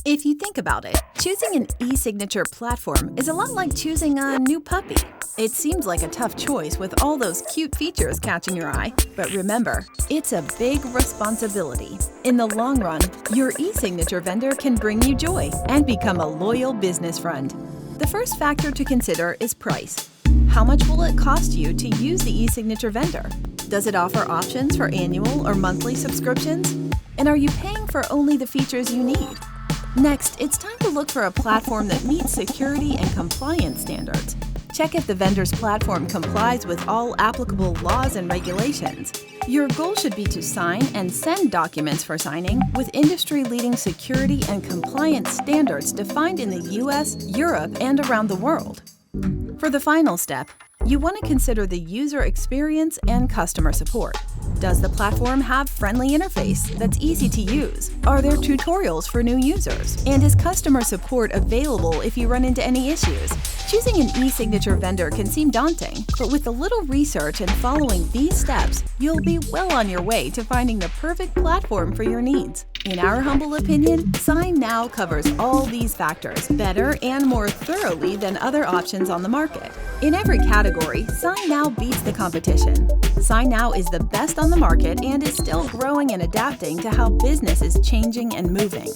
If you think about it, choosing an e-signature platform is a lot like choosing a new puppy. It seems like a tough choice with all those cute features catching your eye, but remember, it's a big responsibility. In the long run, your e-signature vendor can bring you joy and become a loyal business friend. The first factor to consider is price. How much will it cost you to use the e-signature vendor? Does it offer options for annual or monthly subscriptions? And are you paying for only the features you need? Next, it's time to look for a platform that meets security and compliance standards. Check if the vendor's platform complies with all applicable laws and regulations. Your goal should be to sign and send documents for signing with industry-leading security and compliance standards defined in the US, Europe, and around the world. For the final step, you want to consider the user experience and customer support. Does the platform have friendly interface that's easy to use? Are there tutorials for new users? And is customer support available if you run into any issues? Choosing an e-signature vendor can seem daunting, but with a little research and following these steps, you'll be well on your way to finding the perfect platform for your needs. In our humble opinion, SignNow covers all these factors better and more thoroughly than other options on the market. In every category, SignNow beats the competition. SignNow is the best on the market and is still growing and adapting to how business is changing and moving.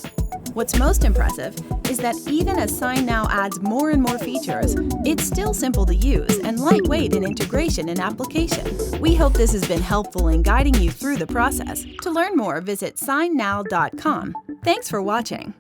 What's most impressive is that even as SignNow adds more and more features, it's still simple to use and lightweight in integration and application. We hope this has been helpful in guiding you through the process. To learn more, visit SignNow.com. Thanks for watching.